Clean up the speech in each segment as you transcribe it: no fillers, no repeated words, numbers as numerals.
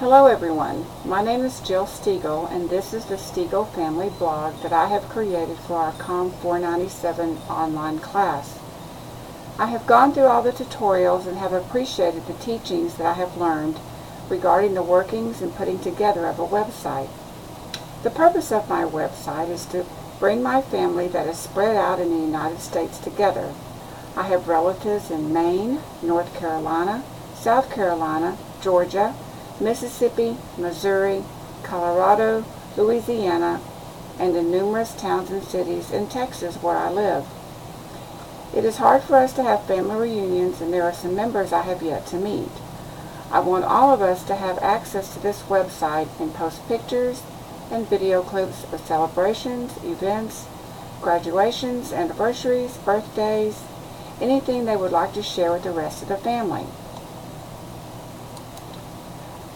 Hello everyone, my name is Jill Stegall and this is the Stegall Family blog that I have created for our Comm 497 online class. I have gone through all the tutorials and have appreciated the teachings that I have learned regarding the workings and putting together of a website. The purpose of my website is to bring my family that is spread out in the United States together. I have relatives in Maine, North Carolina, South Carolina, Georgia, Mississippi, Missouri, Colorado, Louisiana, and in numerous towns and cities in Texas where I live. It is hard for us to have family reunions, and there are some members I have yet to meet. I want all of us to have access to this website and post pictures and video clips of celebrations, events, graduations, anniversaries, birthdays, anything they would like to share with the rest of the family.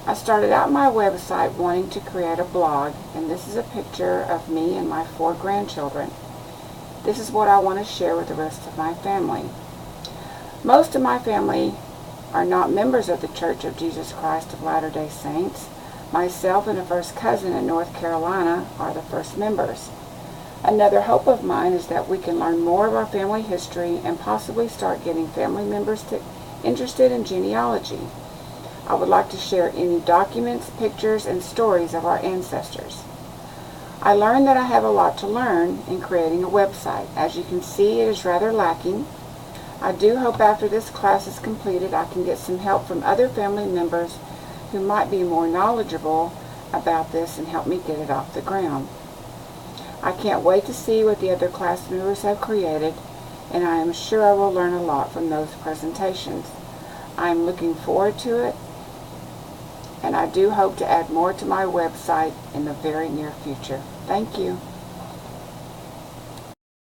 I started out my website wanting to create a blog, and this is a picture of me and my 4 grandchildren. This is what I want to share with the rest of my family. Most of my family are not members of the Church of Jesus Christ of Latter-day Saints. Myself and a first cousin in North Carolina are the first members. Another hope of mine is that we can learn more of our family history and possibly start getting family members interested in genealogy. I would like to share any documents, pictures, and stories of our ancestors. I learned that I have a lot to learn in creating a website. As you can see, it is rather lacking. I do hope after this class is completed I can get some help from other family members who might be more knowledgeable about this and help me get it off the ground. I can't wait to see what the other class members have created, and I am sure I will learn a lot from those presentations. I am looking forward to it, and I do hope to add more to my website in the very near future. Thank you.